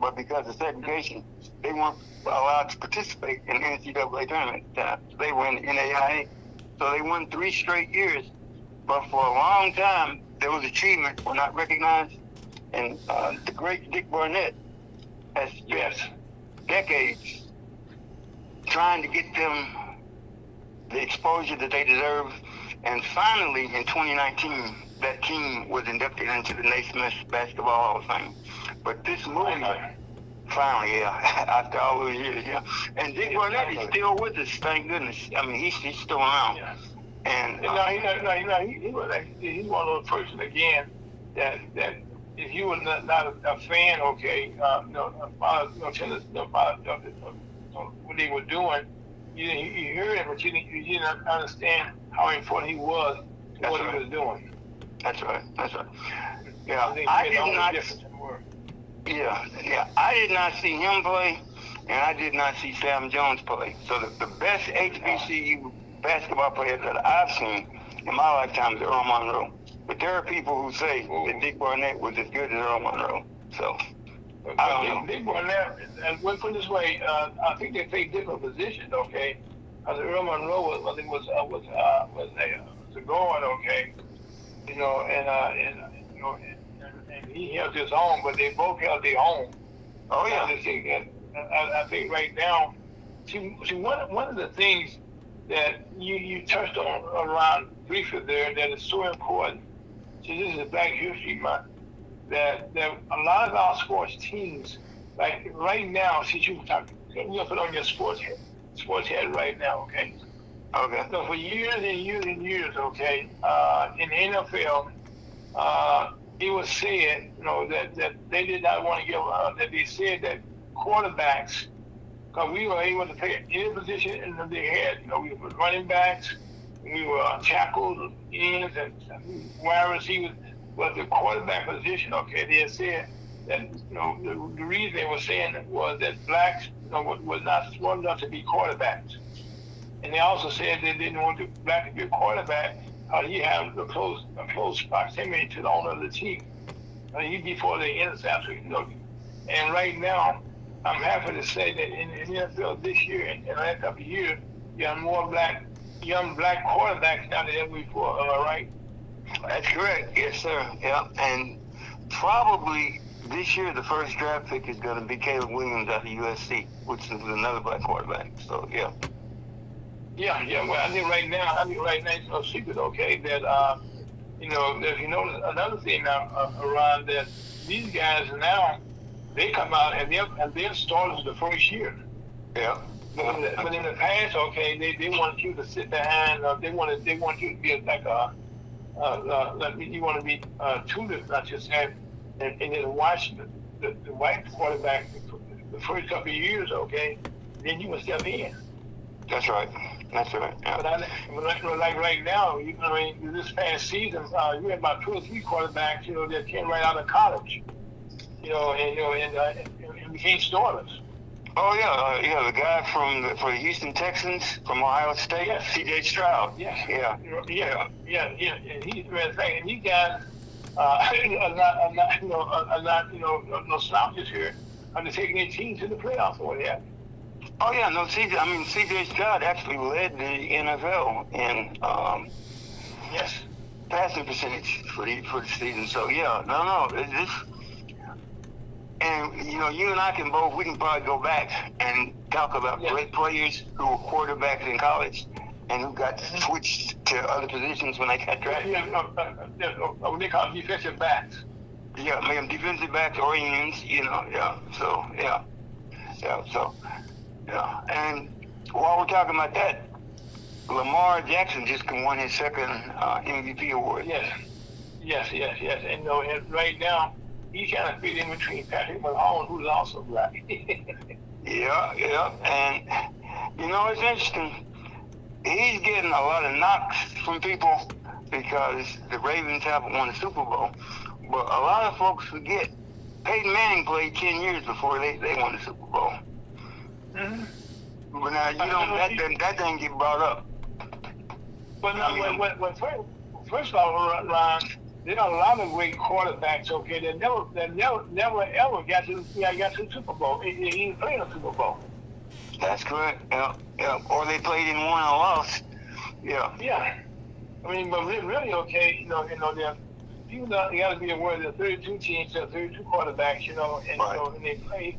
but because of segregation, they weren't allowed to participate in the NCAA tournament at the time. They were in the NAIA. So they won 3 straight years. But for a long time, those achievements were not recognized. And the great Dick Barnett has spent decades trying to get them the exposure that they deserve. And finally, in 2019, that team was inducted into the Naismith Basketball Hall of Fame. But this movement, finally, after all those years, And Dick Barnett is still with us, thank goodness. I mean, he's still around. Yeah. And he was he's one of those persons again that if you were not a fan, okay, about what they were doing, you heard it, but you didn't understand how important he was to what he was doing. That's right. Yeah, I did not see him play, and I did not see Sam Jones play. So the best HBCU basketball player that I've seen in my lifetime is Earl Monroe. But there are people who say that Dick Barnett was as good as Earl Monroe. So I don't know. Dick Barnett, and let's put it this way, I think they played different positions, okay? Because Earl Monroe was a guard, okay? And he held his own, but they both held their own. Oh yeah. I think right now, see one of the things that you touched on around briefly there that is so important. See, this is Black History Month. That a lot of our sports teams, like right now, since you put on your sports head right now, okay? Okay. So for years and years and years, okay, in the NFL, it was said, that they did not want to give that they said that quarterbacks, because we were able to play any position in they had, we were running backs, we were tackles, ends, and wide receivers, but the quarterback position, okay, they had said that, the reason they were saying was that blacks, was not smart enough to be quarterbacks. And they also said they didn't want black to be a quarterback because he had a close proximity to the owner of the team. He'd be for the interceptor, And right now, I'm happy to say that in the NFL this year and the last couple of years, you have more young black quarterbacks now than ever before. Am I right? That's correct. Yes, sir. Yeah. And probably this year, the first draft pick is going to be Caleb Williams out of USC, which is another black quarterback. So, yeah. Yeah. Well, I think right now it's no secret, okay, that, if you notice another thing now around that these guys now, they come out and they're starters the first year. Yeah. But in the past, okay, they wanted you to sit behind. They want you to be like you want to be tutored, not just and then watch the white quarterback the first couple of years, okay. Then you will step in. That's right. Yeah. But like right now, this past season, you had about 2 or 3 quarterbacks, that came right out of college, and became starters. Oh yeah, the guy from the Houston Texans from Ohio State, C.J. Stroud. Yeah. And these guys are not no slouches here. They're taking their team to the playoffs or what have you. Oh yeah, no, C.J. Stroud actually led the NFL in passing percentage for the season. So yeah, this. And you and I can probably go back and talk about great players who were quarterbacks in college and who got switched to other positions when they got drafted. What they call defensive backs. Yeah, make them defensive backs or ends. So and while we're talking about that, Lamar Jackson just won his second MVP award. Yes. And right now, he's kind of fit in between Patrick Mahomes, who's also black. Yeah. And, it's interesting. He's getting a lot of knocks from people because the Ravens haven't won the Super Bowl. But a lot of folks forget Peyton Manning played 10 years before they won the Super Bowl. Mm-hmm. But now, that didn't get brought up. But now, first of all, Ron, there are a lot of great quarterbacks, okay, that never ever got to the Super Bowl. He didn't play in a Super Bowl. That's correct. Yeah, yeah. Or they played in one and lost. Yeah. Yeah. I mean, but really, okay, there you got to be aware that 32 teams, there are 32 quarterbacks, and Right. And they play,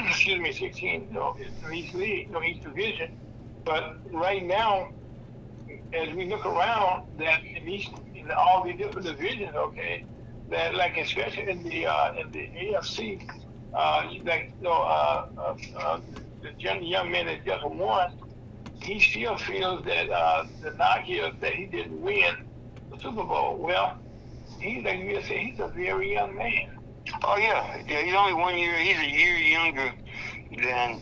excuse me, 16, in each league, each division. But right now, as we look around, that in all the different divisions, okay, that like especially in the AFC, like the young man that just won, he still feels that the knock is that he didn't win the Super Bowl. Well, he's like you said, he's a very young man. Oh yeah, yeah. He's only 1 year. He's a year younger than.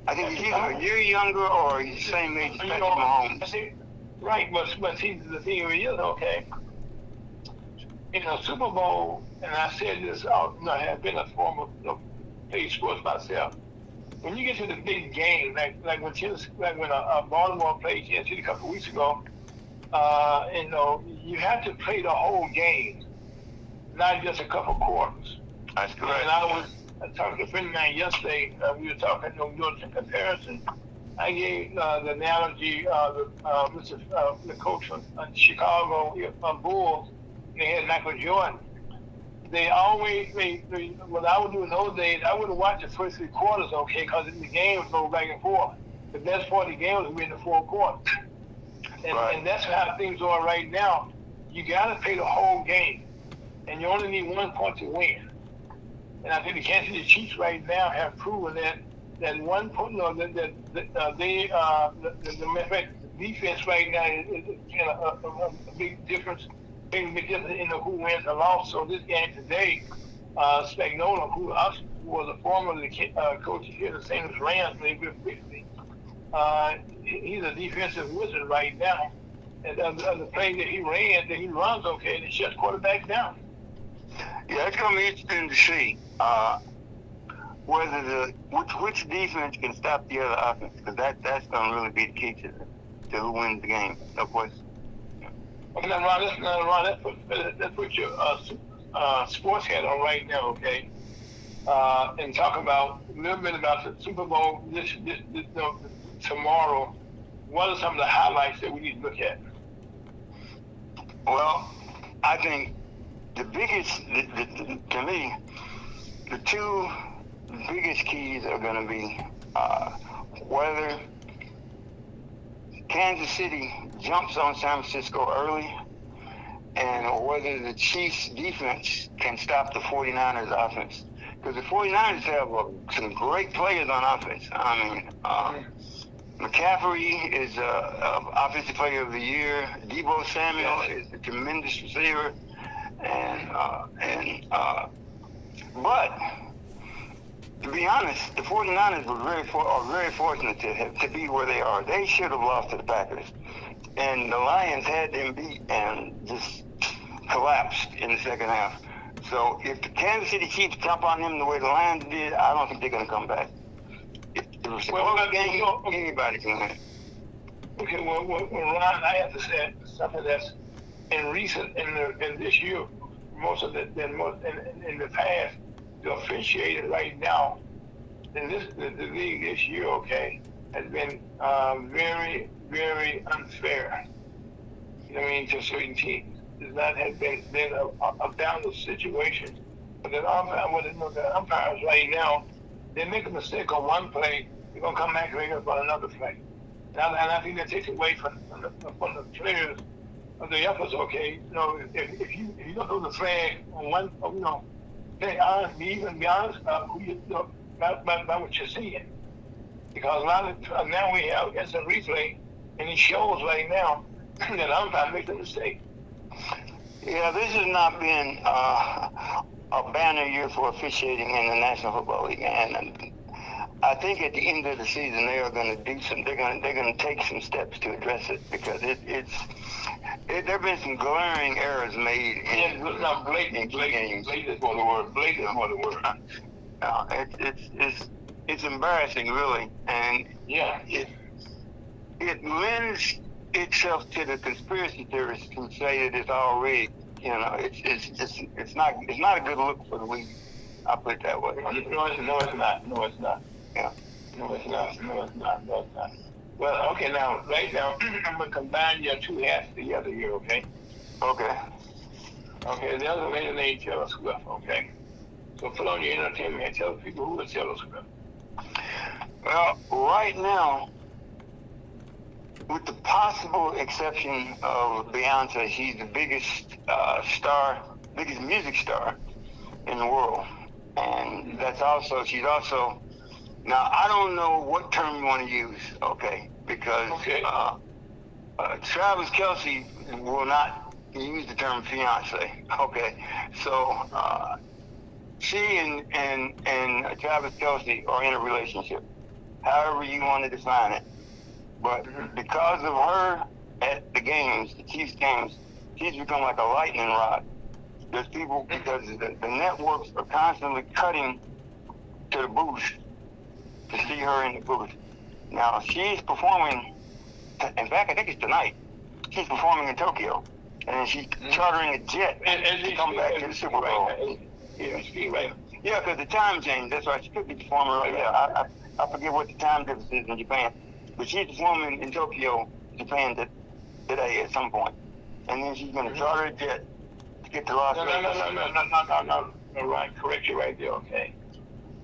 I think he's either a year younger or he's the same age as Patrick Mahomes. Right, but see, the thing is, okay, in a Super Bowl, and I said this, I have been a former played sports myself. When you get to the big game, like when Baltimore played Kansas City a couple of weeks ago, you have to play the whole game, not just a couple quarters. That's correct. And I talked to a friend of mine yesterday. We were talking, doing some comparison. I gave the analogy, the coach from Chicago Bulls. They had Michael Jordan. They always, what I would do in those days, I would have watched the first 3 quarters, okay, because the game would go back and forth. The best part of the game was in the 4 quarters. And that's how things are right now. You got to play the whole game, and you only need 1 point to win. And I think the Kansas City Chiefs right now have proven that 1 point, the defense right now is a big difference. Big difference in who wins and lost. So this game today, Spagnuolo, who was a former coach here at the St. Louis Rams, he's a defensive wizard right now. And the play that he runs okay, and he shuts quarterbacks down. Yeah, it's going to be interesting to see whether which defense can stop the other offense, because that's going to really be the key to who wins the game. No question. Okay, now, Ron, let's put your sports hat on right now, okay? And talk about a little bit about the Super Bowl tomorrow. What are some of the highlights that we need to look at? Well, I think the biggest, to me, the 2 biggest keys are going to be whether Kansas City jumps on San Francisco early, and whether the Chiefs' defense can stop the 49ers' offense. Because the 49ers have some great players on offense. I mean, McCaffrey is Offensive Player of the Year. Deebo Samuel is a tremendous receiver. But to be honest, the 49ers are very fortunate to be where they are. They should have lost to the Packers. And the Lions had them beat and just collapsed in the second half. So if the Kansas City Chiefs jump on them the way the Lions did, I don't think they're going to come back. If it was a close game, anybody can win. Okay, well, Ron, I have to say something that's in this year, most of it than in the past, the officiating right now in the league this year, okay, has been very, very unfair. You know what I mean, to certain teams. Does not have been a balanced situation. But the umpires right now, they make a mistake on one play, they're gonna come back and make up on another play. And I think that takes away from the players of the efforts. Okay, if you don't throw the flag on one, be honest about about what you're seeing, because a lot of now we have instant replay, and it shows right now that umpire makes a mistake. Yeah, this has not been a banner year for officiating in the National Football League, and I think at the end of the season they are going to do some. They're going to take some steps to address it, because there have been some glaring errors made. Blatant is more the word. Blatant is more the word. It's embarrassing, really, and yeah, it lends itself to the conspiracy theorists who say that it's all rigged. You know, it's not a good look for the league. I'll put it that way. No, it's not. No, it's not. Yeah. No, it's not. No, it's not. No, it's not. Well, okay, now, right now, I'm going to combine your two hats together here, okay? Okay. Okay, the other lady named Taylor Swift, okay? So put on your entertainment and tell people who is Taylor Swift. Well, right now, with the possible exception of Beyonce, she's the biggest biggest music star in the world. And she's also, now I don't know what term you want to use, okay? Because Travis Kelce will not use the term fiance, okay? So she and Travis Kelce are in a relationship, however you want to define it. But because of her at the games, the Chiefs games, she's become like a lightning rod. There's people, because the networks are constantly cutting to the booth to see her in the booth. Now, she's performing, in fact, I think it's tonight, she's performing in Tokyo. And she's chartering a jet to come back to the Super Bowl. Yeah, because the time changed. That's why she could be performing right now. I forget what the time difference is in Japan. But she's performing in Tokyo, Japan today at some point. And then she's going to charter a jet to get to Las Vegas. No, right. Correct you right there, okay?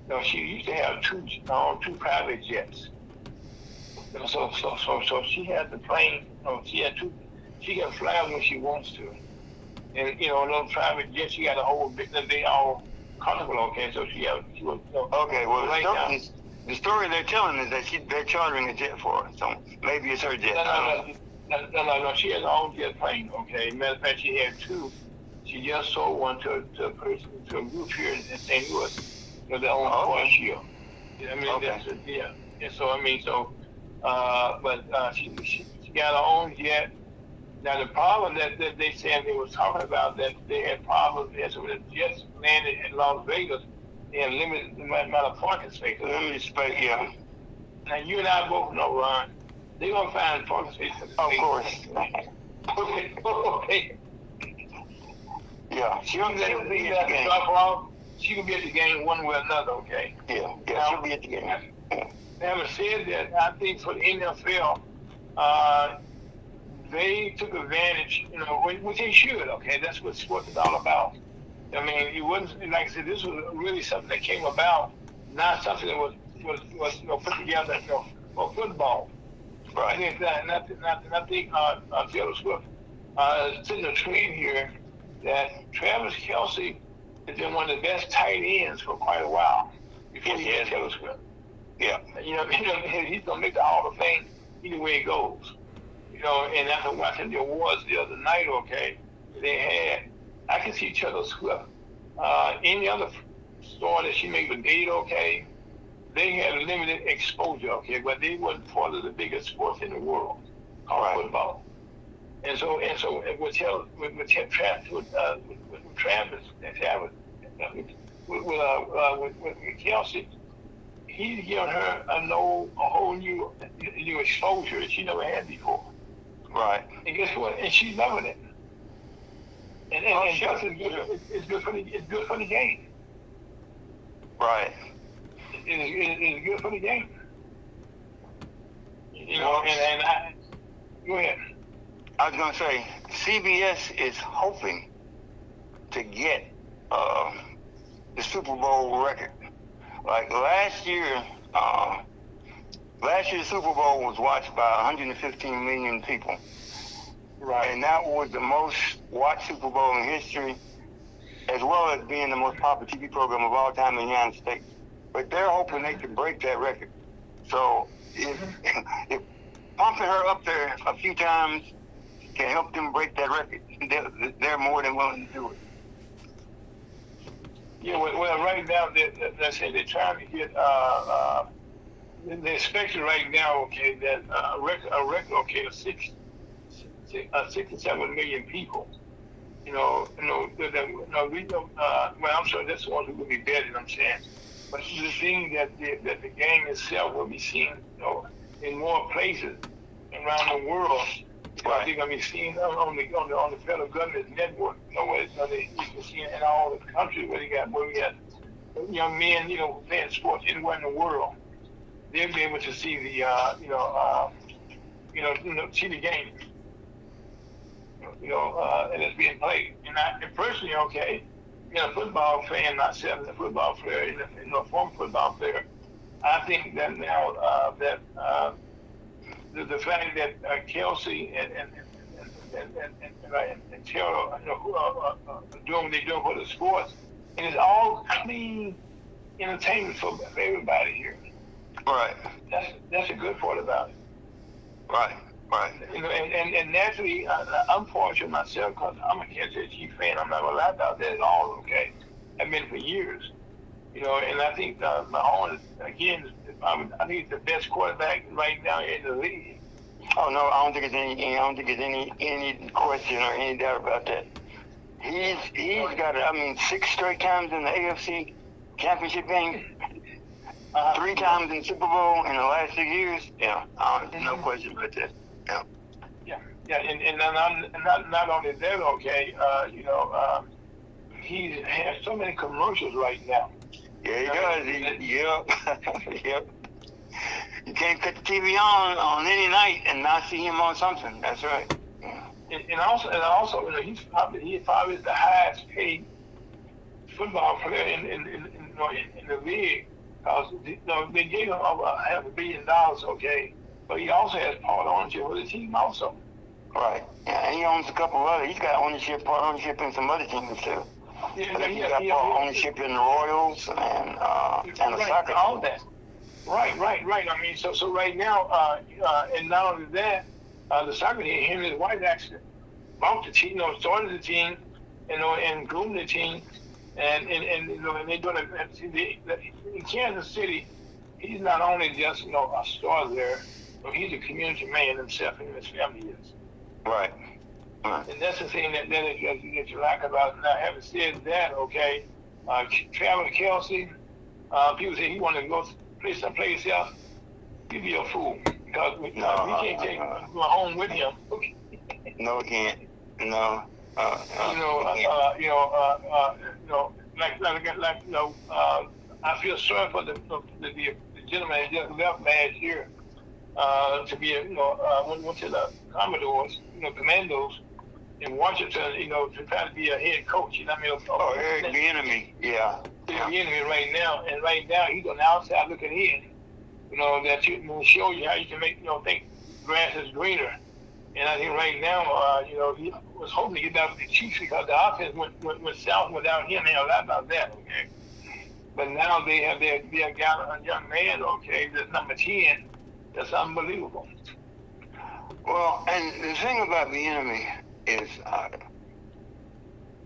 No, she used to have two private jets. So she had the plane, she had two, she can fly when she wants to. And, those private jets, she got a whole bit, they all comfortable, okay? So she was, okay, well, the story they're telling is that they're chartering a jet for her, so maybe it's her jet. No. She has her own jet plane, okay? Matter of fact, she had two. She just sold one to a person, to a group here in St. Louis. Their own Porsche. I mean, And so, but she got her own jet. Now, the problem that they said they were talking about, that they had problems as when the jets landed in Las Vegas, they had limited amount of parking space. Limited space, yeah. Now, you and I both know, Ron, they're going to find parking space. Of course. Okay. Yeah, she'll be at the game. She can be at the game one way or another, okay? Yeah, she'll be at the game. Having said that, I think for the NFL, they took advantage, which they should, okay? That's what sports is all about. I mean, it wasn't, like I said, this was really something that came about, not something that was put together for football. Right. I think Taylor Swift sitting a trend here that Travis Kelce has been one of the best tight ends for quite a while before he had Taylor Swift. Yeah. He's going to make the Hall of Fame either way it goes. And after watching the awards the other night, okay, I can see Taylor Swift. Any other story that she made with Dade, okay, they had limited exposure, okay, but they wasn't part of the biggest sports in the world, called football. And so with Kelce, he's given her a whole new exposure that she never had before. Right. And guess what? And she's loving it. And it's good for the game. Right. It's good for the game. Go ahead. I was going to say, CBS is hoping to get the Super Bowl record. Like last year, the Super Bowl was watched by 115 million people. Right. And that was the most watched Super Bowl in history, as well as being the most popular TV program of all time in the United States. But they're hoping they can break that record. So if pumping her up there a few times can help them break that record, they're more than willing to do it. Yeah, well, right now, let's say they're trying to get, they're expecting right now, okay, that a record, okay, of 67 million people. Well, I'm sure that's the ones who will be better, I'm saying. But the thing that the game itself will be seen, in more places around the world Right. They're gonna be seen on the federal government network. Where you can see in all the countries where we got young men, playing sports anywhere in the world. They'll be able to see the see the game. And it's being played. And personally, okay, a football fan, myself, a football player, a former football player, I think that now the fact that Kelsey and Terrell, doing what they're doing for the sports, and it's all clean entertainment for everybody here. Right. That's a good part about it. Right. Right. And naturally, I'm fortunate myself because I'm a Kansas City Chiefs fan. I'm not gonna lie about that at all. Okay, I've been for years. And I think Mahomes again. I think he's the best quarterback right now in the league. Oh no, I don't think it's any question or any doubt about that. He's got 6 straight times in the AFC championship game. 3 times in Super Bowl in the last 6 years. Yeah, no question about that. Yeah, and not only that, okay, he has so many commercials right now. Yeah, he does. Yep. You can't cut the TV on any night and not see him on something. That's right. Yeah. And also, he's probably the highest paid football player in the league. Because they gave him over $500 million, okay, but he also has part ownership with the team also. Right. Yeah, and he owns a couple of other. He's got part ownership in some other teams too. Yeah, he's got part ownership in the Royals and the soccer. All that. Right. I mean, so right now, and not only that, the soccer team, him and his wife actually bought the team, started the team, and groomed the team. And they're doing in Kansas City. He's not only just a star there, but he's a community man himself, and his family is. Right. And that's the thing that you like about it. Now, having said that, okay, Travis Kelsey, people say he wanted to go play someplace else. He'd be a fool because we can't take Mahomes with him. No, we can't. No. I feel sorry for the gentleman that just left last year to be went to the Commodores, Commandos in Washington, to try to be a head coach. Eric Bieniemy, yeah. Bieniemy right now, and right now he's on the outside looking in. That will show you how you can make think grass is greener. And I think right now, he was hoping to get down to the Chiefs because the offense went south without him. They know a lot about that, okay? But now they have their young man, okay, that's number 10. That's unbelievable. Well, and the thing about Bieniemy is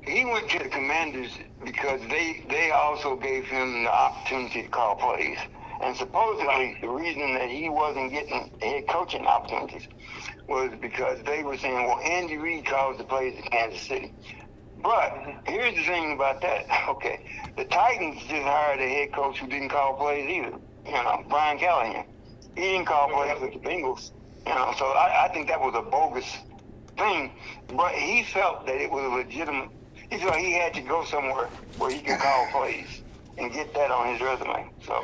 he went to the Commanders because they also gave him the opportunity to call plays. And supposedly the reason that he wasn't getting head coaching opportunities was because they were saying, well, Andy Reid calls the plays in Kansas City. But here's the thing about that. Okay, the Titans just hired a head coach who didn't call plays either. Brian Callahan. He didn't call plays with the Bengals. So I think that was a bogus thing. But he felt that it was a legitimate. He felt he had to go somewhere where he could call plays and get that on his resume. So,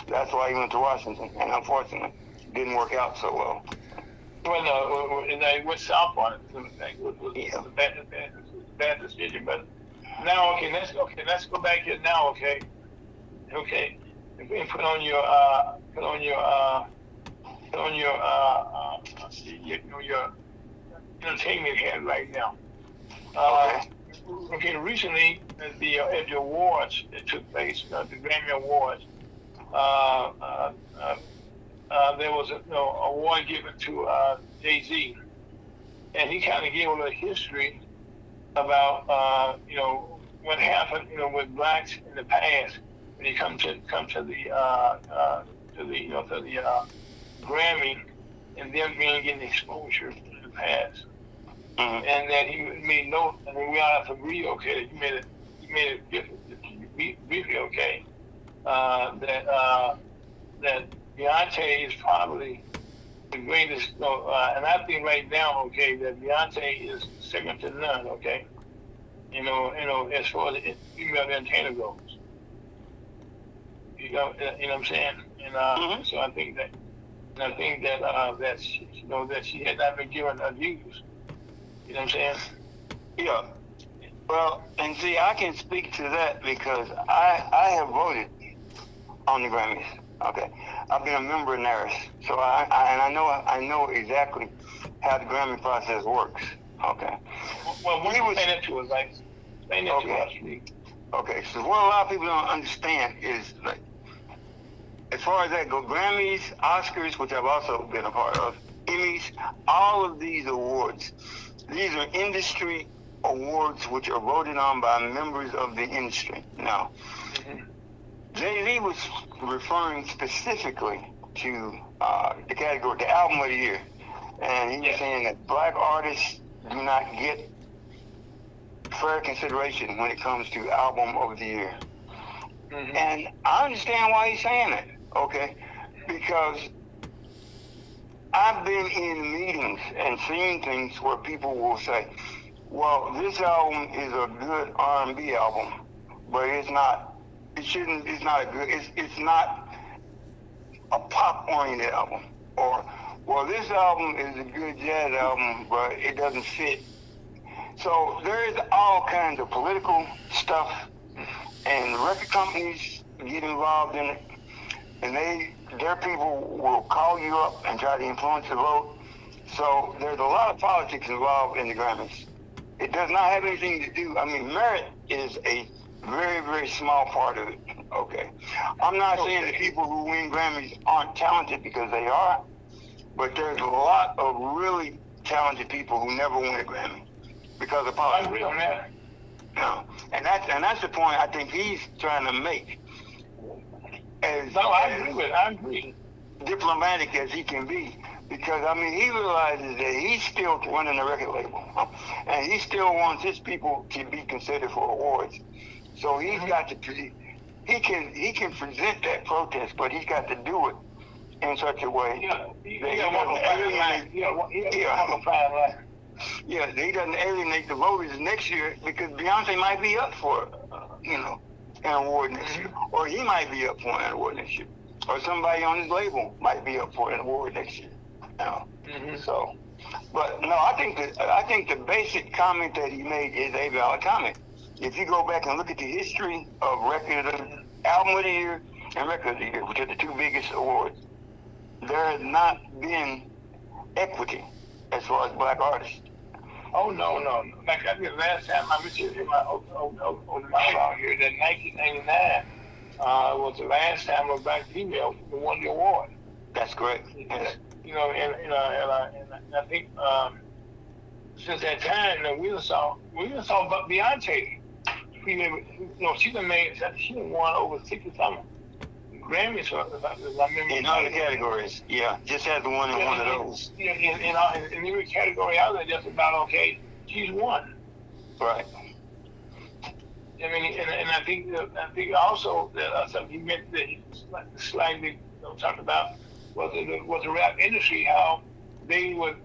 that's why he went to Washington. And unfortunately, it didn't work out so well. Well, and they went south on it. It was a bad decision. But now, let's go back here now. Okay, and put on your entertainment hat right now. Recently at the awards that took place, the Grammy Awards, there was an award given to Jay-Z, and he kind of gave a little history about what happened with blacks in the past when you come to the Grammy and them getting exposure in the past. Mm-hmm. And that he made note, and we all have to agree, okay, that he made it briefly, okay, that Beyonce is probably the greatest. And I think right now, okay, that Beyonce is second to none. Okay, as far as the female entertainer goes. You know what I'm saying? And so I think that, that she had not been given her dues. You know what I'm saying? Yeah. Well, and see, I can speak to that because I have voted on the Grammys. Okay, I've been a member of NARAS, so I know exactly how the Grammy process works. Okay. Well, when you explain it to us, like explain it to us, please. Okay, so what a lot of people don't understand is, like, as far as that go, Grammys, Oscars, which I've also been a part of, Emmys, all of these awards, these are industry awards which are voted on by members of the industry. Now, Jay-Z was referring specifically to the category, the album of the year, and he was saying that black artists do not get fair consideration when it comes to album of the year. And I understand why he's saying that, okay? Because I've been in meetings and seen things where people will say, well, this album is a good R&B album, but it's not a pop-oriented album. Or, well, this album is a good jazz album, but it doesn't fit. So there's all kinds of political stuff, and record companies get involved in it, and their people will call you up and try to influence the vote. So there's a lot of politics involved in the Grammys. It does not have anything to do, merit is a very, very small part of it, okay? I'm not saying that people who win Grammys aren't talented, because they are, but there's a lot of really talented people who never win a Grammy because of politics. I agree on that. No. And that's the point I think he's trying to make. I agree. Diplomatic as he can be, because he realizes that he's still running a record label, and he still wants his people to be considered for awards. So he's got to, he can present that protest, but he's got to do it in such a way that he doesn't alienate the voters next year, because Beyonce might be up for, an award next year, or he might be up for an award next year, or somebody on his label might be up for an award next year. So, but no, I think the basic comment that he made is a valid comment. If you go back and look at the history of album of the year and record of the year, which are the two biggest awards, there has not been equity as far as black artists. Oh no. Like I did last time, I was in my on my around here that 1999 was the last time a black female won the award. That's correct. Yes. And I think since that time, we saw Beyonce. She won over 60-something Grammys, if I remember. In other categories, yeah, just had the one in one of those. In every category out there, just about okay, she's won. Right. And I think also that something he meant that he slightly talked about was the rap industry, how they would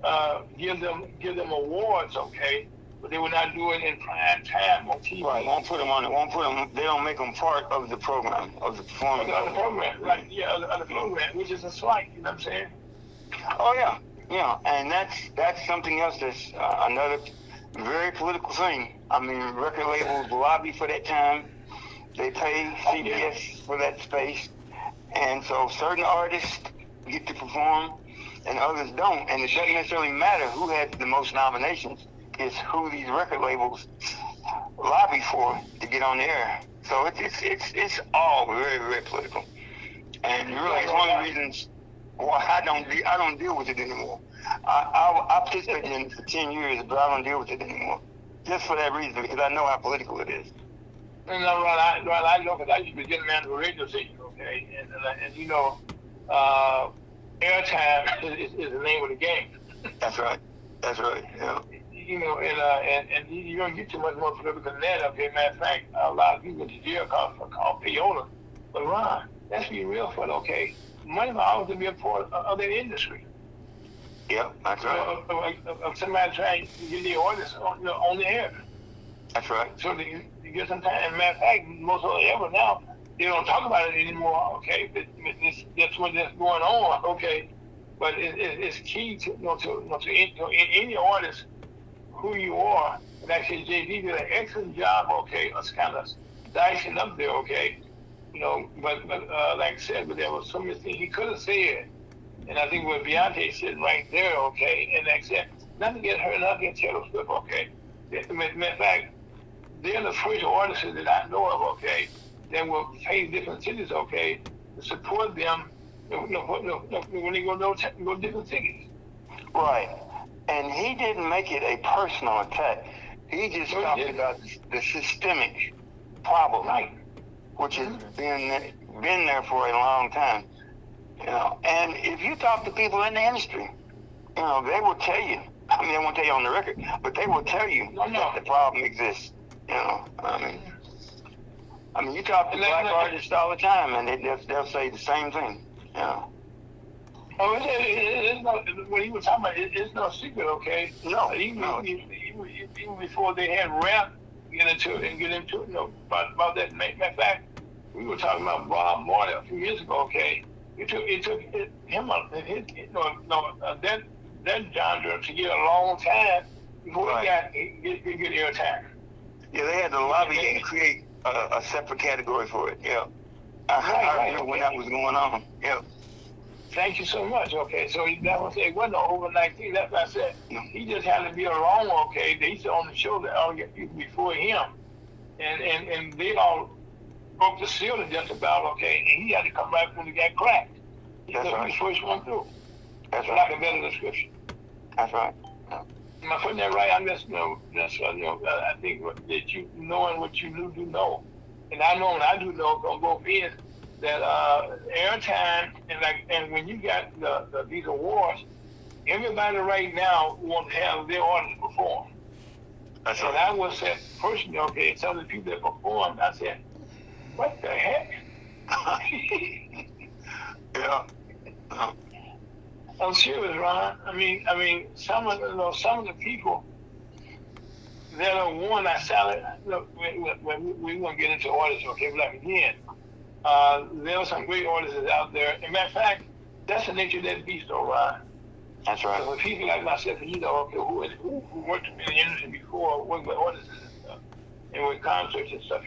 give them awards, okay, but they would not do it in prime time on TV. Right, they don't make them part of the program, of the performance. Of the program, of the program, which is a slight, you know what I'm saying? Oh, yeah, and that's something else that's another very political thing. Record labels lobby for that time. They pay CBS for that space, and so certain artists get to perform and others don't, and it doesn't necessarily matter who had the most nominations. It's who these record labels lobby for to get on the air. So it's all very, very political, and really it's one of the reasons why I don't deal with it anymore. I participated in it for 10 years, but I don't deal with it anymore, just for that reason, because I know how political it is. I know, because I used to be getting man to a radio station, okay, and airtime is the name of the game. That's right. Yeah. And you don't get too much more political than that. Okay, matter of fact, a lot of people in the jail called payola. But Ron, let's be real for it. Okay, money will always be a part of the industry. Yep, that's right. Of somebody trying to get the orders on the air. That's right. So they get some time. And matter of fact, most of ever now, they don't talk about it anymore. Okay, but that's what that's going on. Okay, but it's key to any artist who you are. And actually, JD did an excellent job. Okay, of kind of dicing up there. Okay, but like I said, but there was so many things he could have said. And I think what Beyonce said right there, okay, and like I said, not to get her, not to get Taylor Swift, okay. Matter of fact, they're the first artists that I know of, okay, that will pay different cities, okay, to support them when they go different cities. Right. And he didn't make it a personal attack. He just talked about the systemic problem, right, which has been there for a long time. And if you talk to people in the industry, they will tell you. I mean, they won't tell you on the record, but they will tell you that the problem exists. I mean, you talk to black artists all the time, and they'll say the same thing. Oh, it's not, what he was talking about, it's no secret, okay? No. Even before they had rap, get into about that. Matter of fact, we were talking about Bob Marley a few years ago, okay? It took him that genre to get a long time before he get airtime. Yeah, they had to lobby and create a separate category for it. Yeah, I remember when that was going on. Yeah. Thank you so much. Okay, so that was it wasn't an overnight thing. That's what I said. He just had to be alone. Okay, they used to on the show that all get people before him, and they all broke the ceiling just about. Okay, and he had to come back when he got cracked. That's right. He was the first one through. That's right. Like a better description. That's right. Yeah. Am I putting that right? I'm just I think that you knowing what you do know, and I know, and I do know on both ends that airtime and when you got these awards, everybody right now wants to have their artists perform. That's and right. I was said personally, okay, some of the people that performed, I said, what the heck? Yeah. I'm serious, Ron. I mean, some of the people that are one. I salad. Look, we're gonna get into artists, okay? But like again, there are some great artists out there. As a matter of fact, that's the nature of that beast, though, Ron. That's right. So people like myself, okay, who worked in the industry before, worked with artists and stuff, and with concerts and stuff,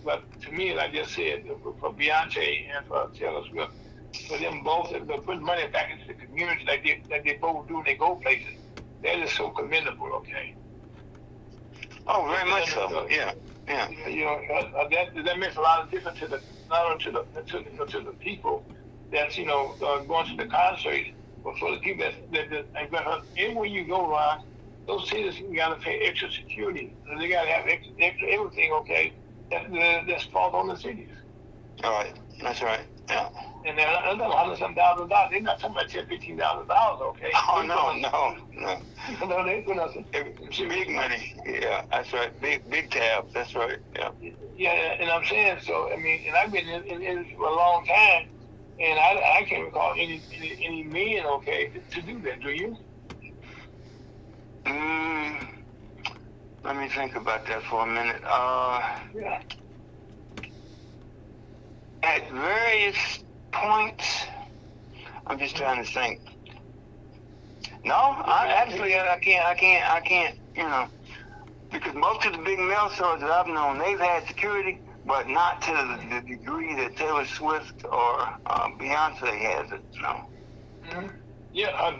But to me, like I just said, for Beyonce and for Taylor Swift, for them both to put money back into the community like they both do when they go places, that is so commendable. Okay. Oh, very much so. Yeah. That makes a lot of difference not only to the people that's going to the concert, but for the people that everywhere you go, Ron, those cities got to pay extra security. They got to have extra everything. Okay, that's falls on the cities. All right, that's right. Yeah. And they're $100,000. They're not talking about $10,000-$15,000. Okay. Oh no. They put us It's big money. Yeah, that's right. Big tab. That's right. Yeah. Yeah, and I'm saying so. I mean, and I've been in it for a long time, and I can't recall any men, okay, to do that. Do you? Let me think about that for a minute. Yeah. At various points, I'm just trying to think. No, I can't. Because most of the big male stars that I've known, they've had security, but not to the degree that Taylor Swift or Beyonce has it. No. Mm-hmm. Yeah,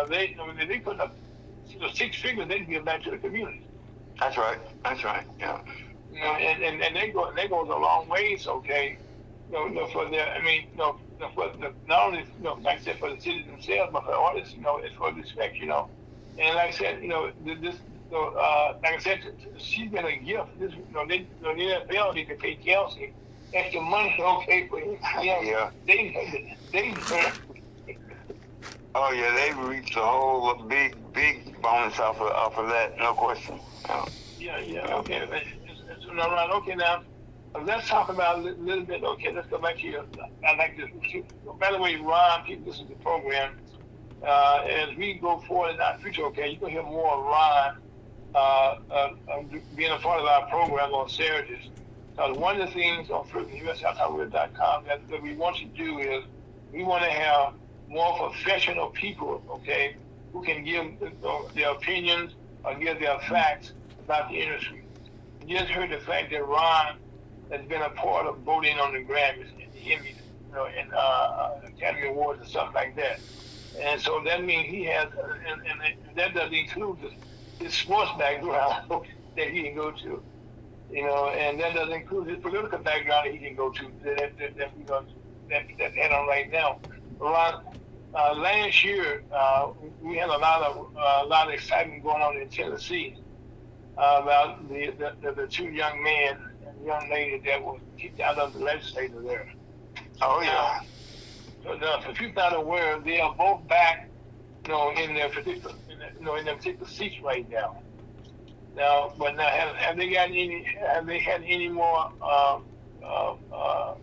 they put up 6 figures. They give back to the community. That's right. Yeah. And they goes a long ways. Okay. For their, for the, not only, like I said, for the cities themselves, but for artists, it's for respect, And like I said, this, like I said, she's been a gift. This, the NFL need to pay Kelsey extra money, okay, for him. Yeah. They. Oh yeah, they reached a whole big bonus off of that, no question. Yeah. Okay. So now, okay, now. let's talk about a little bit. Okay, let's go back to your. I like this. By the way, Ron, people listen to the program. As we go forward in our future, okay, you can hear more of Ron being a part of our program on Saturdays. Because one of the things on USOuttalkradio.com that we want to do is we want to have more professional people, okay, who can give their opinions or give their facts about the industry. You just heard the fact that Ron has been a part of voting on the Grammys and the Emmys, and Academy Awards and stuff like that. And so that means he has, and that doesn't include his sports background that he can go to, and that doesn't include his political background that he can go to that head on right now. Ron, last year we had a lot of excitement going on in Tennessee about the two young men and young lady that were kicked out of the legislature there. Oh yeah. So for people not aware, they are both back, in their particular, in their particular seats right now. Now, but now, have they had any more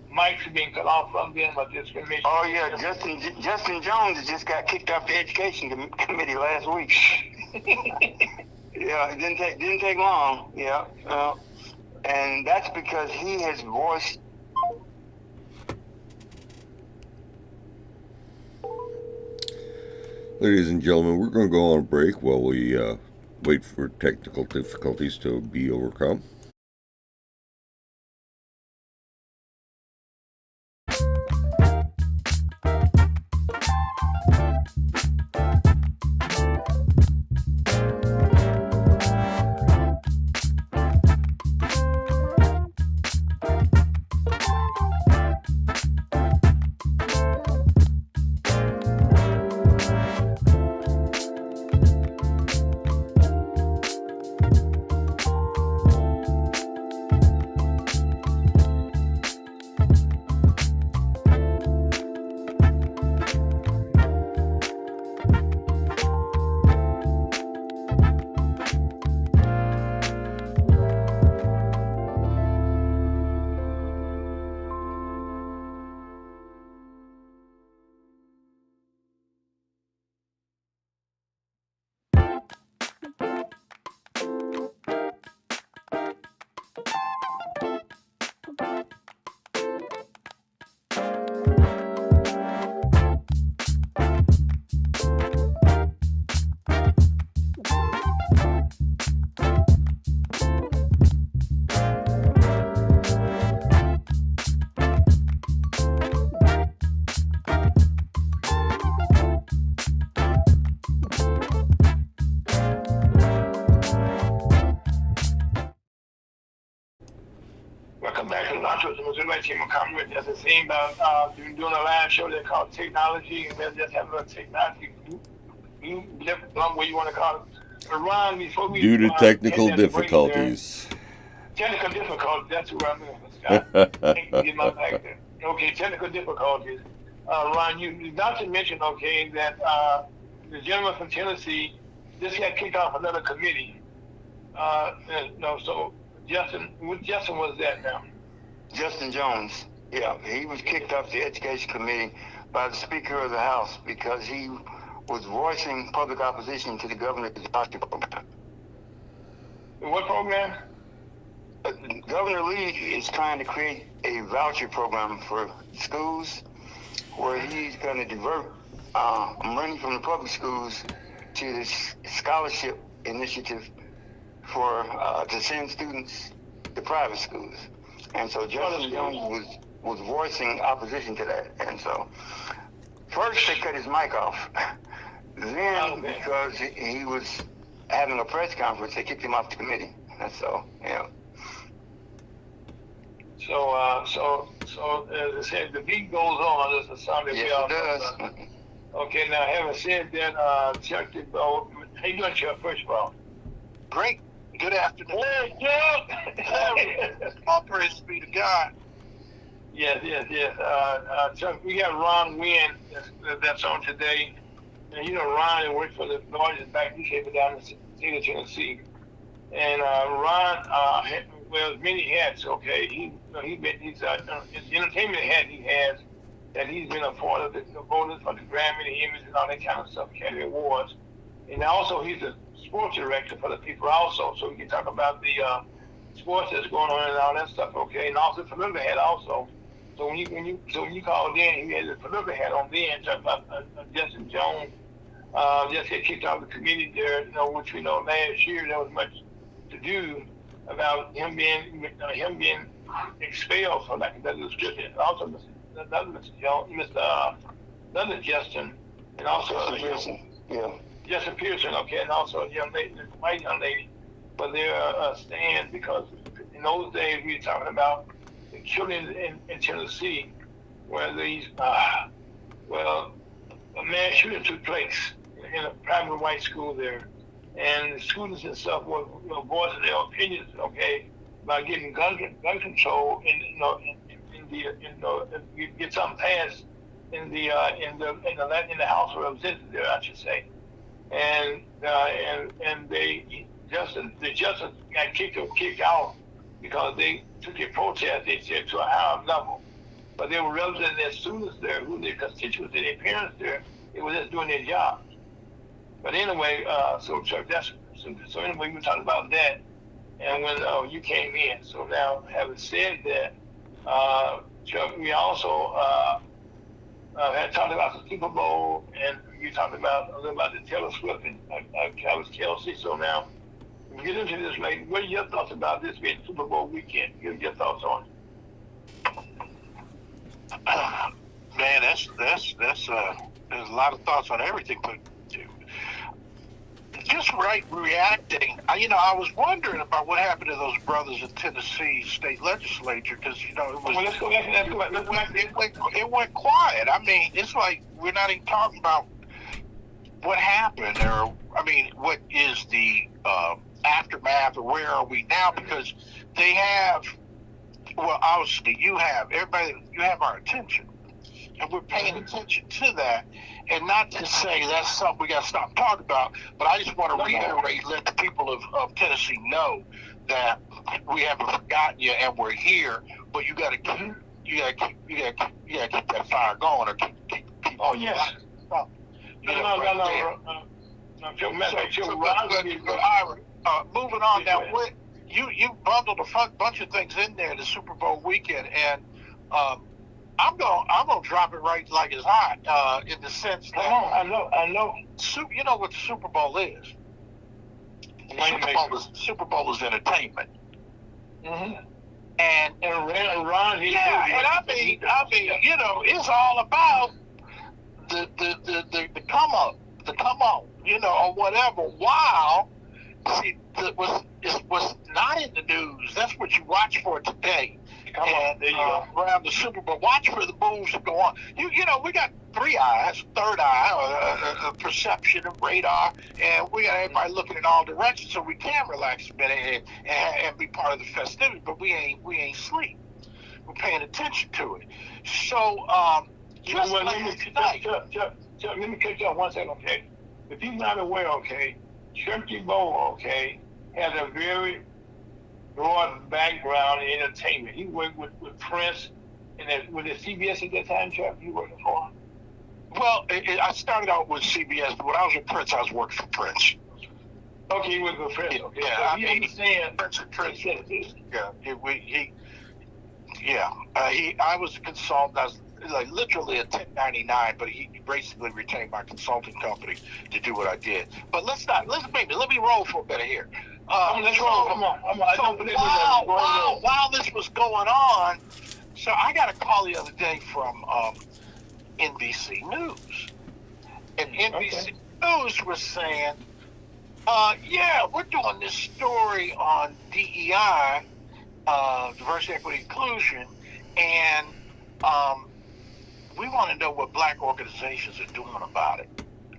mics being cut off from them or discrimination? Oh yeah, Justin Jones just got kicked off the education committee last week. Yeah, it didn't take long. Yeah, and that's because he has voiced. Ladies and gentlemen, we're going to go on a break while we wait for technical difficulties to be overcome. As a theme about doing a live show they call Technology, and they're just having a technology what you want to call it. Ron, before we due to technical difficulties. Technical difficulties, that's who I'm in. Get my back there. Okay, technical difficulties. Ron, you not to mention, okay, that the gentleman from Tennessee just got kicked off another committee. So Justin, what Justin was that now? Justin Jones, yeah, he was kicked off the Education Committee by the Speaker of the House because he was voicing public opposition to the governor's voucher program. What program? Governor Lee is trying to create a voucher program for schools where he's going to divert money from the public schools to this scholarship initiative for to send students to private schools. And so Justin Jones was voicing opposition to that. And so first they cut his mic off. Then because he was having a press conference, they kicked him off the committee. And so, yeah. So as I said, the beat goes on. There's a song that we all know. Okay, now having said that, Chuck, how you doing, Chuck, first of all? Great. Good afternoon. All praise be to God. Yes. Chuck, we got Ron Wynn that's on today. And Ron works for the largest bank newspaper down in the state of Tennessee. And Ron wears many hats. Okay, his entertainment hat he has, that he's been a part of the voters for the Grammy, the Emmys, and all that kind of stuff, Academy Awards, and also he's a sports director for the people also, so we can talk about the sports that's going on and all that stuff. Okay, and also Philippa hat also. So when you called in, he had the Philippa hat on then, talking about Justin Jones. Just had kicked off the committee there, which we know last year there was much to do about him being expelled for lack of better description. And also Mr. Justin, and also Justin Pearson, okay, and also a young lady, a white young lady, but they're stand because in those days we were talking about the killing in Tennessee, where these a mass shooting took place in a private white school there, and the students and stuff were voicing their opinions, okay, about getting gun control get something passed in the House of Representatives there, I should say, and Justin got kicked out because they took their protest, they said, to a higher level, but they were representing their students there, who their constituents and their parents there. They were just doing their job. But anyway, so anyway, we were talking about that, and when you came in. So now, having said that, Chuck, we also had talked about the Super Bowl, and we talked about a little about the Taylor Swift and Travis Kelce. So now, we get into this, like, what are your thoughts about this being Super Bowl weekend? Give your thoughts on it. Man, that's there's a lot of thoughts on everything, but just reacting. I was wondering about what happened to those brothers in Tennessee state legislature, because it was. Well, let's go back. It went quiet. I mean, it's like we're not even talking about what happened, or what is the aftermath, or where are we now? Because they have. Well, obviously, you have our attention, and we're paying attention to that. And not to say that's something we got to stop talking about, but I just want to reiterate, let the people of Tennessee know that we haven't forgotten you, and we're here. But you got to keep that fire going, or keep. Oh yes. No. Moving on now. You bundled a bunch of things in there the Super Bowl weekend, and I'm gonna drop it right like it's hot. In the sense that I know. You know what the Super Bowl is? Super Bowl is entertainment. Mm-hmm. And Ron, it's all about the come up, or whatever. While what's not in the news, that's what you watch for today. Around the Super Bowl, watch for the moves that go on. We got three eyes, third eye, a perception of radar, and we got everybody looking in all directions, so we can relax a minute and be part of the festivity. But we ain't sleep. We're paying attention to it. So just let me cut you off 1 second, okay? If you're not aware, okay, Turkey Bowl, okay, has a very broad background in entertainment. He worked with Prince, and was it CBS at that time, Chuck? You working for? Well, I started out with CBS, but when I was with Prince, I was working for Prince. Okay, you worked with Prince. Okay, yeah, so understand Prince. I was a consultant. I was like literally a 1099, but he basically retained my consulting company to do what I did. But let me roll for a minute here. Let's roll. Come on. While this was going on, so I got a call the other day from NBC News, and NBC News was saying, we're doing this story on DEI, diversity, equity, inclusion, and we want to know what black organizations are doing about it,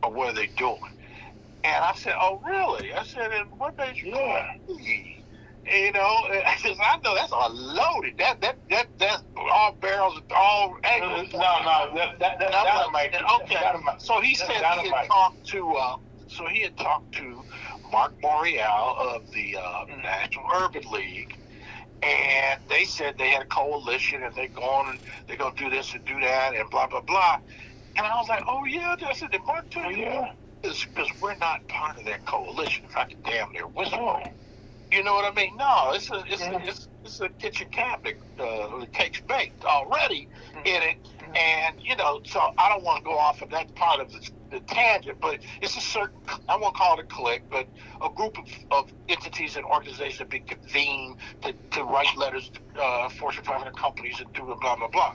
or what are they doing. And I said, "Oh, really?" I said, "And what they do?" Because I know that's a loaded. That's all barrels, all angles. No, that's dynamite. Okay. So he said he had talked to Mark Morial of the National Urban League, and they said they had a coalition and they're going to do this and do that and blah blah blah. And I was like, oh yeah, I said, did Mark tell you? Yeah. Because we're not part of that coalition. If I could damn near whistle, you know what I mean? No, it's a kitchen cabinet with cakes baked already in it, and you know, so I don't want to go off of that part of the tangent, but it's a certain, I won't call it a clique, but a group of entities and organizations that be convened to write letters to Fortune 500 companies and do blah blah blah.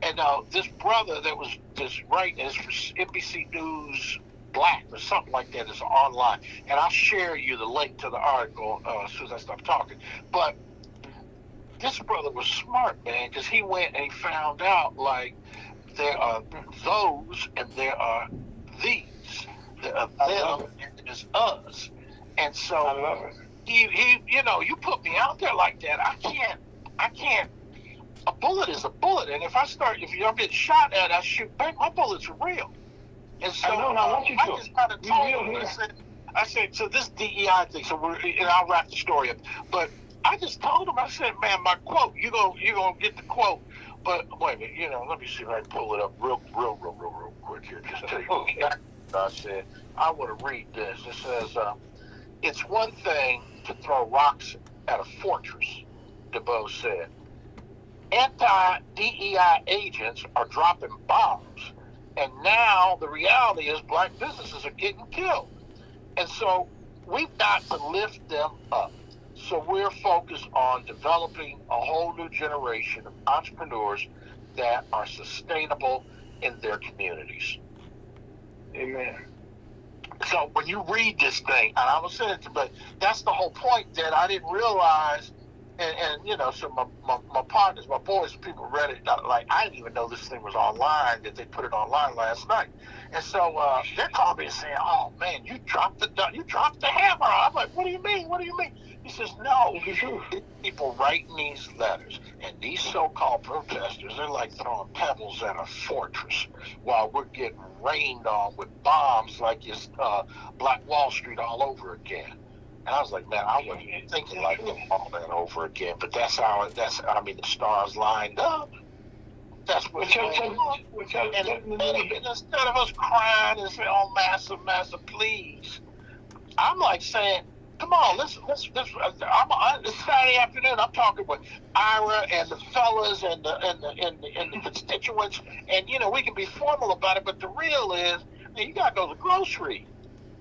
And this brother that was just writing is for NBC News Black or something like that is online, and I'll share you the link to the article as soon as I stop talking. But this brother was smart, man, because he went and he found out like there are those and there are these, there are them and there's us, and so I love it. he you know, you put me out there like that, I can't. A bullet is a bullet, and if I'm getting shot at, I shoot back. My bullets are real. And so I just kind of told him, I said, so this DEI thing, and I'll wrap the story up. But I just told him, I said, man, my quote, you're gonna get the quote. But wait a minute, you know, let me see if I can pull it up real quick here. Just tell you what I said. I want to read this. It says, it's one thing to throw rocks at a fortress, DeBose said. Anti-DEI agents are dropping bombs. And now the reality is black businesses are getting killed. And so we've got to lift them up. So we're focused on developing a whole new generation of entrepreneurs that are sustainable in their communities. Amen. So when you read this thing, and I was saying it, but that's the whole point that I didn't realize. And you know, so my partners, my boys, people read it. Like, I didn't even know this thing was online, that they put it online last night. And so they're calling me and saying, "Oh man, you dropped the hammer." I'm like, "What do you mean? What do you mean?" He says, "No, people writing these letters, and these so-called protesters, they're like throwing pebbles at a fortress while we're getting rained on with bombs like it's Black Wall Street all over again." And I was like, man, I wasn't thinking like them all that over again. But I mean, the stars lined up. That's what And instead of us crying and saying, oh, massa, please, I'm like saying, come on, let's it's Saturday afternoon. I'm talking with Ira and the fellas and the constituents, and you know, we can be formal about it, but the real is, man, you gotta go to the grocery.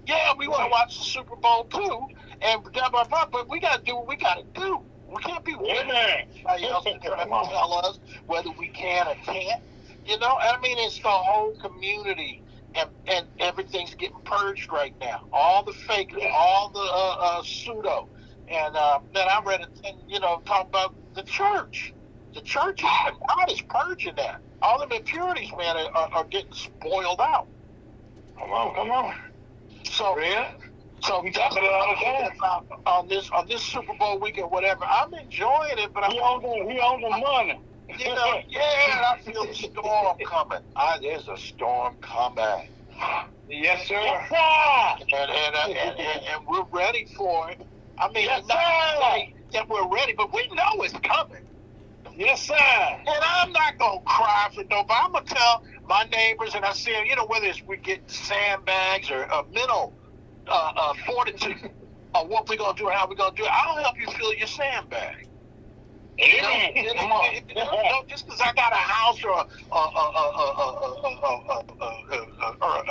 Yeah, we want to watch the Super Bowl too, and blah blah blah. But we gotta do what we gotta do. We can't be waiting for somebody else to tell us whether we can or can't. You know, I mean, it's the whole community, and everything's getting purged right now. All the fake, all the pseudo, and then I read a thing, you know, talk about the church. The church, God is purging that. All them impurities, man, are getting spoiled out. Come on. So, so we talking on this Super Bowl weekend, whatever. I'm enjoying it, but he owns the money. You know, yeah, I feel the storm coming. There's a storm coming. Yes, sir. And we're ready for it. I mean, yes, not say that we're ready, but we know it's coming. Yes, sir. And I'm not gonna cry for nobody. I'm gonna tell my neighbors, and I say, you know, whether it's we get sandbags or mental fortitude, or what we're gonna do or how we're gonna do it, I'll help you fill your sandbag. Just because I got a house or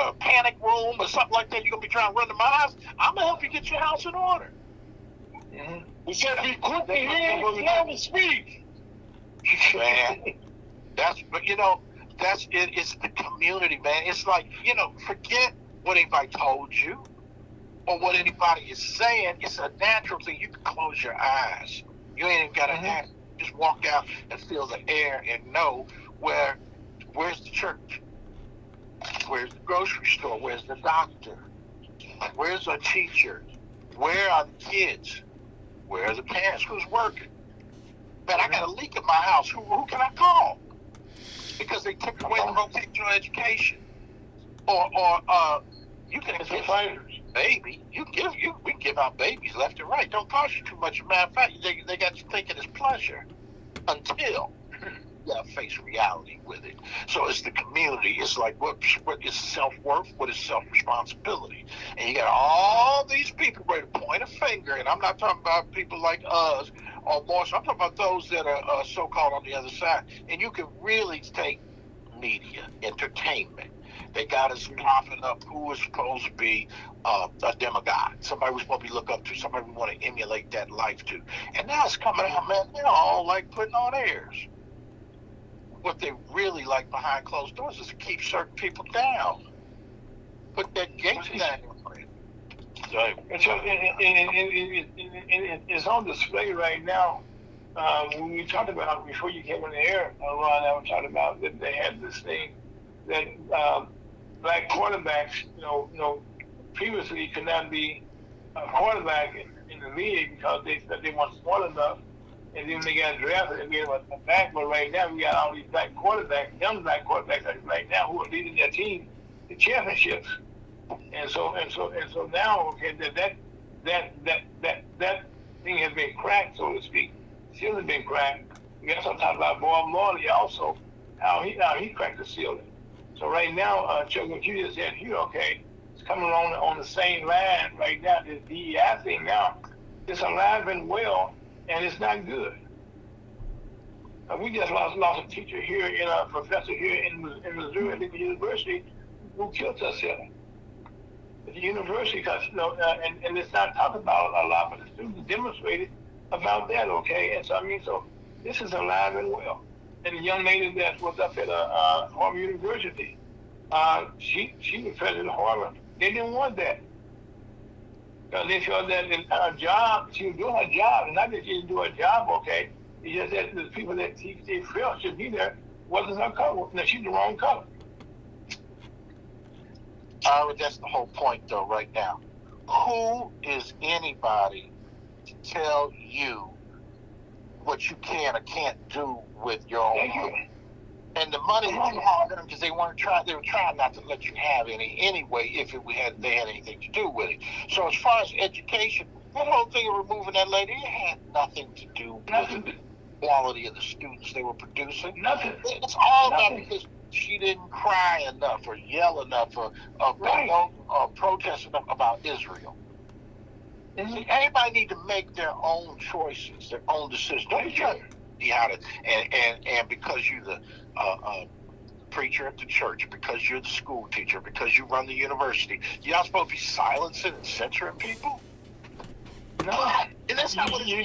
a panic room or something like that, you're gonna be trying to run to my house. I'm gonna help you get your house in order. Mm-hmm. We said be quick to hear, slow to speak. Man, but you know, that's it. It's the community, man. It's like, you know, forget what anybody told you or what anybody is saying. It's a natural thing. You can close your eyes. You ain't even got to have, just walk out and feel the air and know where's the church, where's the grocery store, where's the doctor, where's the teacher, where are the kids, where are the parents, who's working. Man, I got a leak in my house. Who can I call? Because they took away the vocational education, or you can get baby, we can give out babies left and right. Don't cost you too much. Matter of fact, they got you thinking it's pleasure until you gotta face reality with it. So it's the community. It's like what is self-worth? What is self-responsibility? And you got all these people ready to point a finger, and I'm not talking about people like us or more. So I'm talking about those that are so-called on the other side. And you can really take media, entertainment. They got us propping up who is supposed to be a demigod, somebody we're supposed to be look up to, somebody we want to emulate that life to. And now it's coming out, man, they're all like putting on airs. What they really like behind closed doors is to keep certain people down. Put that gangster down. So, And so it's on display right now. When we talked about before you came on the air, Ron, I was talking about that they had this thing that black quarterbacks, previously could not be a quarterback in the league because they said they weren't smart enough, and then they got drafted and gave us a back. But right now we got all these black quarterbacks, young black quarterbacks right now who are leading their team to championships. And so now, okay, that thing has been cracked, so to speak. Seal has been cracked. We got some talk about Bob Marley also, how he cracked the ceiling. So right now, Chuck, what you just said here, okay, it's coming on the same line right now. This DEI thing now, it's alive and well, and it's not good. We just lost a teacher here, a professor here in Missouri at the university who killed herself. At the university, because and it's not talked about a lot, but the students demonstrated about that, okay? And so this is alive and well. And the young lady that was up at Harvard University, she was president of Harvard. They didn't want that. Because they felt that in her job, she was doing her job, and not that she didn't do her job, okay? It's just that the people that they felt should be there wasn't her color. No, she's the wrong color. That's the whole point, though, right now. Who is anybody to tell you what you can or can't do with your own money? And the money that you have them because they were trying not to let you have any anyway if they had anything to do with it. So as far as education, that whole thing of removing that lady, it had nothing to do with the quality of the students they were producing. Nothing. It's all about because she didn't cry enough or yell enough or protest enough about Israel. See, everybody need to make their own choices, their own decisions. Don't try to see how to and because you're the preacher at the church, because you're the school teacher, because you run the university, you're not supposed to be silencing and censoring people. No, and that's not what you.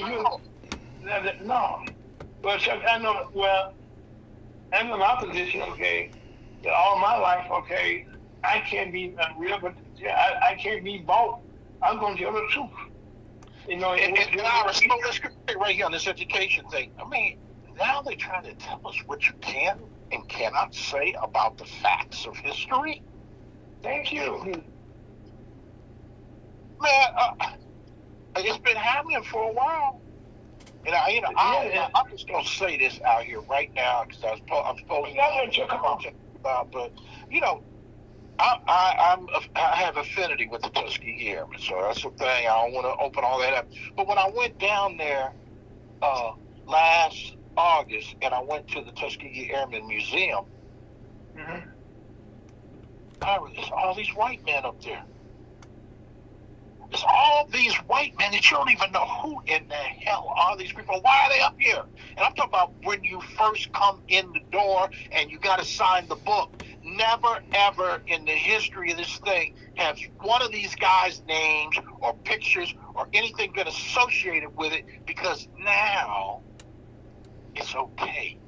No, but Chuck, I know. Well, I'm in my position, okay. That all my life, okay, I can't be real, but I can't be bought. I'm going to tell the truth. And let's get right here on this education thing. I mean, now they're trying to tell us what you can and cannot say about the facts of history. Thank you. Man, it's been happening for a while. And I'm just going to say this out here right now because I'm supposed to talk about, but, I have affinity with the Tuskegee Airmen, so that's the thing. I don't want to open all that up. But when I went down there last August and I went to the Tuskegee Airmen Museum, there's all these white men up there. There's all these white men that you don't even know who in the hell are these people. Why are they up here? And I'm talking about when you first come in the door and you got to sign the book. Never, ever in the history of this thing has one of these guys' names or pictures or anything been associated with it because now it's okay.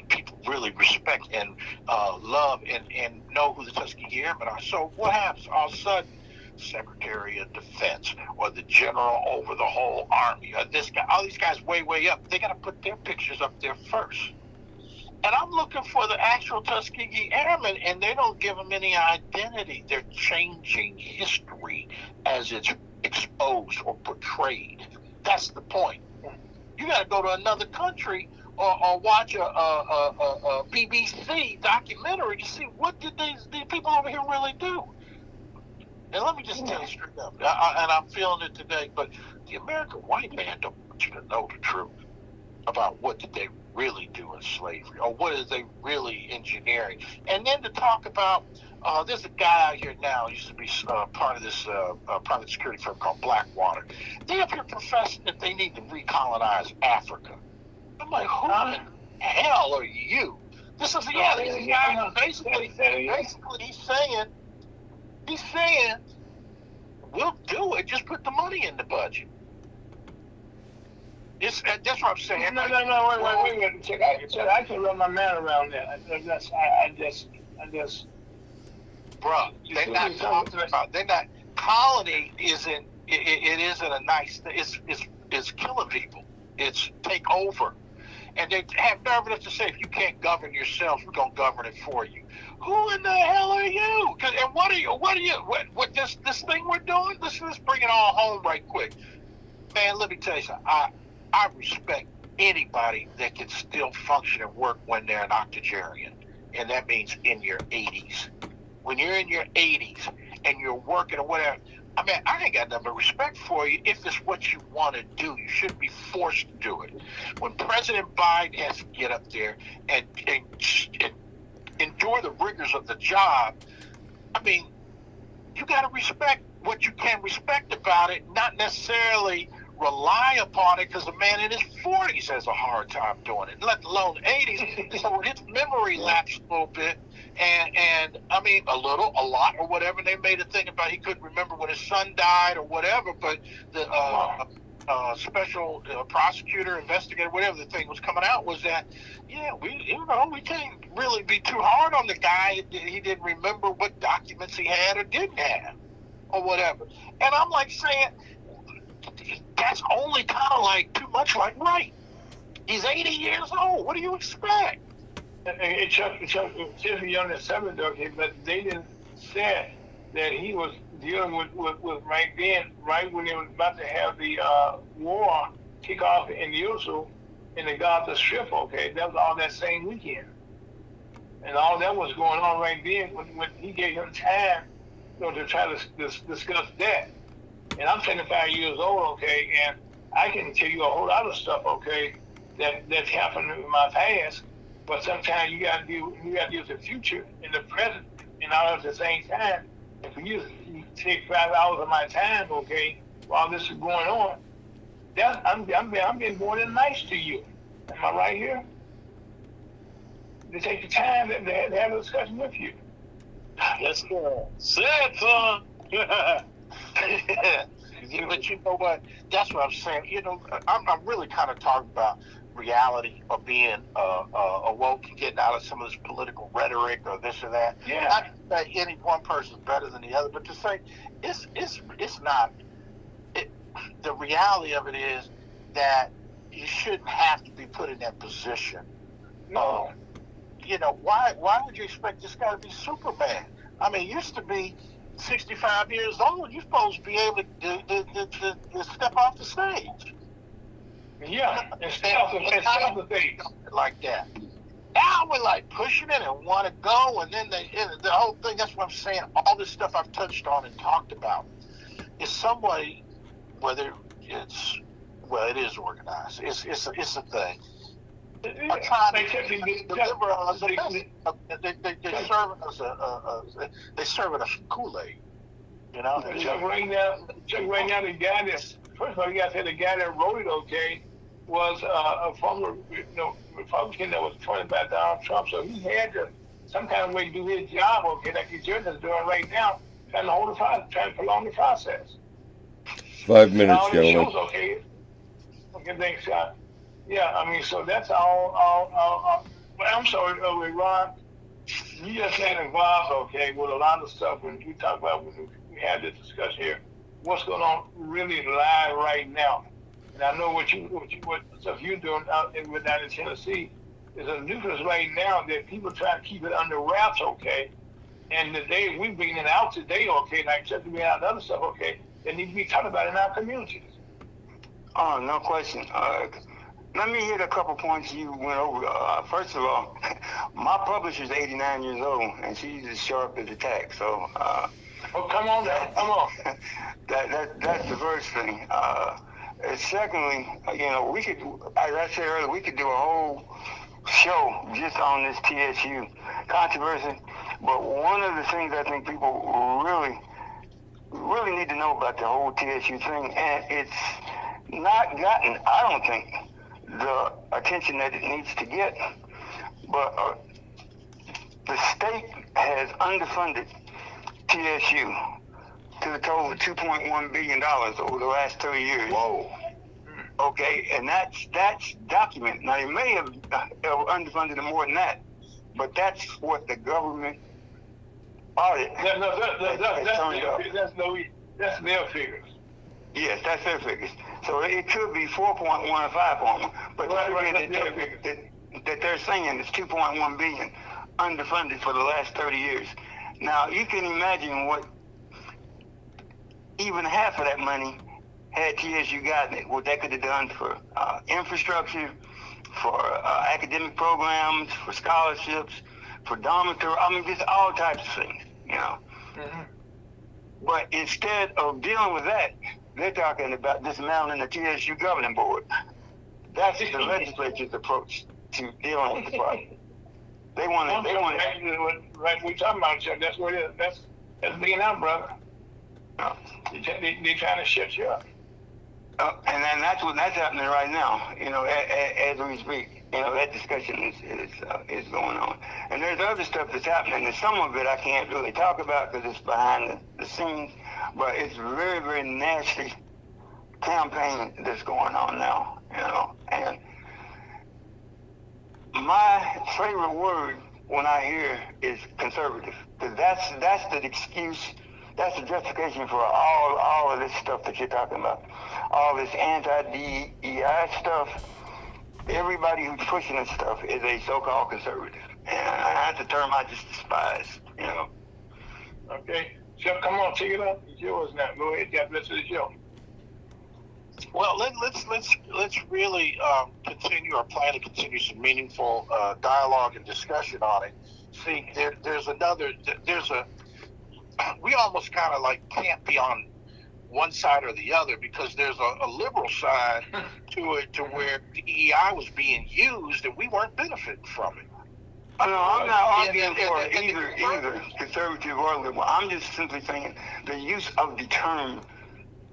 People really respect and love and know who the Tuskegee Airmen are. So what happens? All of a sudden, Secretary of Defense or the general over the whole army or this guy, all these guys way up, they got to put their pictures up there first. And I'm looking for the actual Tuskegee Airmen, and they don't give them any identity. They're changing history as it's exposed or portrayed. That's the point. You got to go to another country or watch a BBC documentary to see what did these people over here really do. And let me just tell you straight up, and I'm feeling it today, but the American white man don't want you to know the truth about what did they really do in slavery, or what is they really engineering. And then to talk about, there's a guy out here now, used to be part of this private security firm called Blackwater. They up here professing that they need to recolonize Africa. I'm like, who in the hell are you? This is, yeah, this guy basically he's saying, we'll do it, just put the money in the budget. That's what I'm saying. No, wait. Check, I can run my man around that. I just. Bruh, they're not talking about. They're not. Colony isn't. It isn't a nice thing. It's killing people. It's take over, and they have nerve enough to say, if you can't govern yourself, we're gonna govern it for you. Who in the hell are you? And what are you? What this thing we're doing? Let's bring it all home right quick, man. Let me tell you something. I respect anybody that can still function and work when they're an octogenarian, and that means in your 80s. When you're in your 80s and you're working or whatever, I mean, I ain't got nothing but respect for you if it's what you want to do. You shouldn't be forced to do it. When President Biden has to get up there and endure the rigors of the job, I mean, you got to respect what you can respect about it, not necessarily rely upon it, because a man in his 40s has a hard time doing it, let alone 80s. So his memory lapsed a little bit, and I mean, a lot, or whatever. They made a thing about he couldn't remember when his son died or whatever, but the special prosecutor, investigator, whatever the thing was coming out was that, yeah, we can't really be too hard on the guy. He didn't remember what documents he had or didn't have or whatever. And I'm like saying, that's only kind of like too much like right. He's 80 years old. What do you expect? Chuck, Tiffany on the seventh, okay, but they didn't say that he was dealing with right then, right when they were about to have the war kick off in Yusu in the Gaza Strip, okay. That was all that same weekend. And all that was going on right then when he gave him time, to try to discuss that. And I'm 75 years old, okay, and I can tell you a whole lot of stuff, okay, that's happened in my past. But sometimes you gotta deal with the future and the present, and all at the same time. If you take 5 hours of my time, okay, while this is going on, I'm being more than nice to you. Am I right here? To take the time to have a discussion with you. Yes, sir. Say it, son. But you know what? That's what I'm saying. You know, I'm really kind of talking about reality, or being awoke and getting out of some of this political rhetoric or this or that. Yeah. Not that any one person is better than the other, but to say it's not. The reality of it is that you shouldn't have to be put in that position. No. You know, why would you expect this guy to be Superman? I mean, it used to be 65 years old, you're supposed to be able to step off the stage. Yeah, and step the thing like that. Now we're like pushing it and want to go, and then the whole thing. That's what I'm saying. All this stuff I've touched on and talked about is some way, whether it is organized. It's a thing. I'm trying to deliver us a message. They serving us Kool-Aid. You know. Chuck, right now, the guy first of all, you got to say the guy that wrote it, okay, was a former Republican that was appointed by Donald Trump. So he had to some kind of way do his job, okay, like the judge is doing right now, trying to prolong the process. 5 minutes, gentlemen. Shows, okay, thanks, Scott. Yeah, I mean, so that's all. But I'm sorry, Ron, you just got involved, okay, with a lot of stuff when we talk about when we had this discussion here. What's going on really live right now? And I know what stuff you're doing out in Tennessee. There's a nucleus right now that people try to keep it under wraps, okay. And today we bring it out today, okay, like just to be out other stuff, okay, that need to be talked about in our communities. Oh, no question. Let me hit a couple points you went over. First of all, my publisher's 89 years old, and she's as sharp as a tack. So Oh, come on now, come on. That's the first thing. And secondly, we could, as I said earlier, we could do a whole show just on this TSU controversy. But one of the things I think people really need to know about the whole TSU thing, and it's not gotten, I don't think, the attention that it needs to get. But the state has underfunded TSU to the total of $2.1 billion over the last 30 years. Whoa. Okay, and that's documented. Now, they may have underfunded it more than that, but that's what the government audit has turned up. That's their figures. Yes, that's their figures. So it could be 4.1 or 5.1, but the figure that they're saying is 2.1 billion underfunded for the last 30 years. Now, you can imagine what even half of that money had TSU gotten it, what that could have done for infrastructure, for academic programs, for scholarships, for dormitory, just all types of things, Mm-hmm. But instead of dealing with that, they're talking about dismantling the TSU governing board. That's the legislature's approach to dealing with the problem. They want to. Right, we talking about you. That's what it is. That's being out, brother. They trying to shut you up. And then that's happening right now. As we speak. That discussion is going on. And there's other stuff that's happening, and some of it I can't really talk about because it's behind the scenes. But it's very, very nasty campaign that's going on now. And my favorite word when I hear is conservative, because that's the excuse. That's the justification for all of this stuff that you're talking about. All this anti-DEI stuff. Everybody who's pushing this stuff is a so-called conservative. And that's a term I just despise, Okay. So come on, take it up. It's yours now. Go ahead. God bless the show. Well, let's really continue or plan to continue some meaningful dialogue and discussion on it. See, we almost kind of like can't be on one side or the other, because there's a liberal side to it, to where DEI was being used and we weren't benefiting from it. No, I'm not arguing for either conservative or liberal. I'm just simply saying the use of the term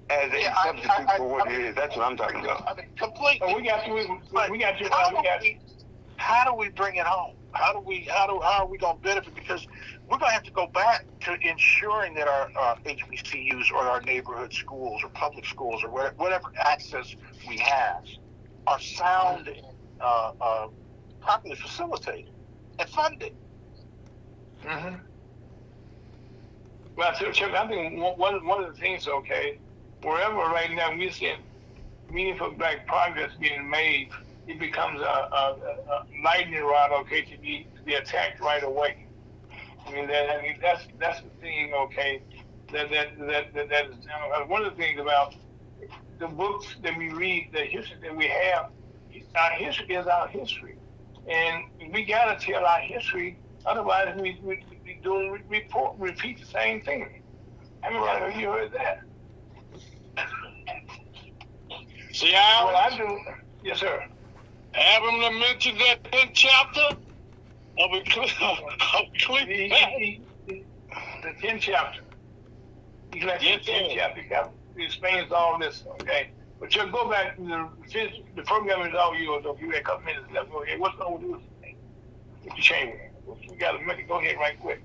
as a substitute for what it is. That's what I'm talking about. I mean, completely. Oh, we got you. How do we bring it home? How are we going to benefit? Because we're going to have to go back to ensuring that our HBCUs or our neighborhood schools or public schools or whatever access we have are sound and properly facilitated and funded. Mm-hmm. Well, Chuck, I think one of the things, wherever right now we're seeing meaningful black progress being made, it becomes a lightning rod, to be attacked right away. That's the thing, that is one of the things about the books that we read, the history that we have. Our history is our history, and we gotta tell our history. Otherwise, we repeat the same thing. I mean, you heard that. See how? Well, I do. Yes, sir. Have him to mention that 10th chapter of The 10th chapter. The 10th chapter explains all this, But you'll go back to the program is all yours. If you had a couple minutes left, go ahead. What's going to do with the chamber? We got to make it go ahead right quick.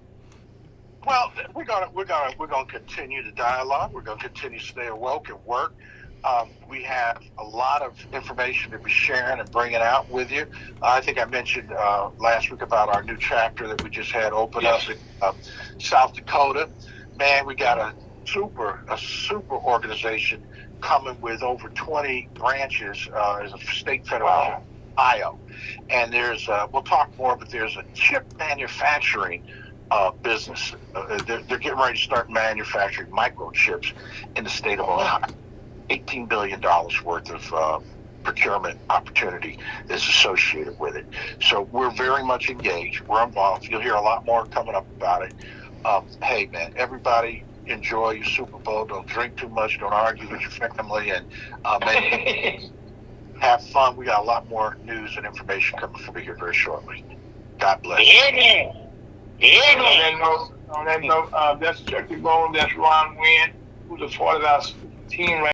Well, we're gonna continue the dialogue. We're gonna continue to stay awoke and work. We have a lot of information to be sharing and bringing out with you. I think I mentioned last week about our new chapter that we just had open up in South Dakota. Man, we got a super organization coming with over 20 branches as a state federal Ohio. And there's we'll talk more, but there's a chip manufacturing business. They're getting ready to start manufacturing microchips in the state of Ohio. $18 billion worth of procurement opportunity is associated with it. So we're very much engaged. We're involved. You'll hear a lot more coming up about it. Hey, man, everybody, enjoy your Super Bowl. Don't drink too much. Don't argue with your family, and have fun. We got a lot more news and information coming for you here very shortly. God bless. Yeah, man. Yeah, man. On that note, that's Chucky Bone. That's Ron Wynn, who's a part of our team right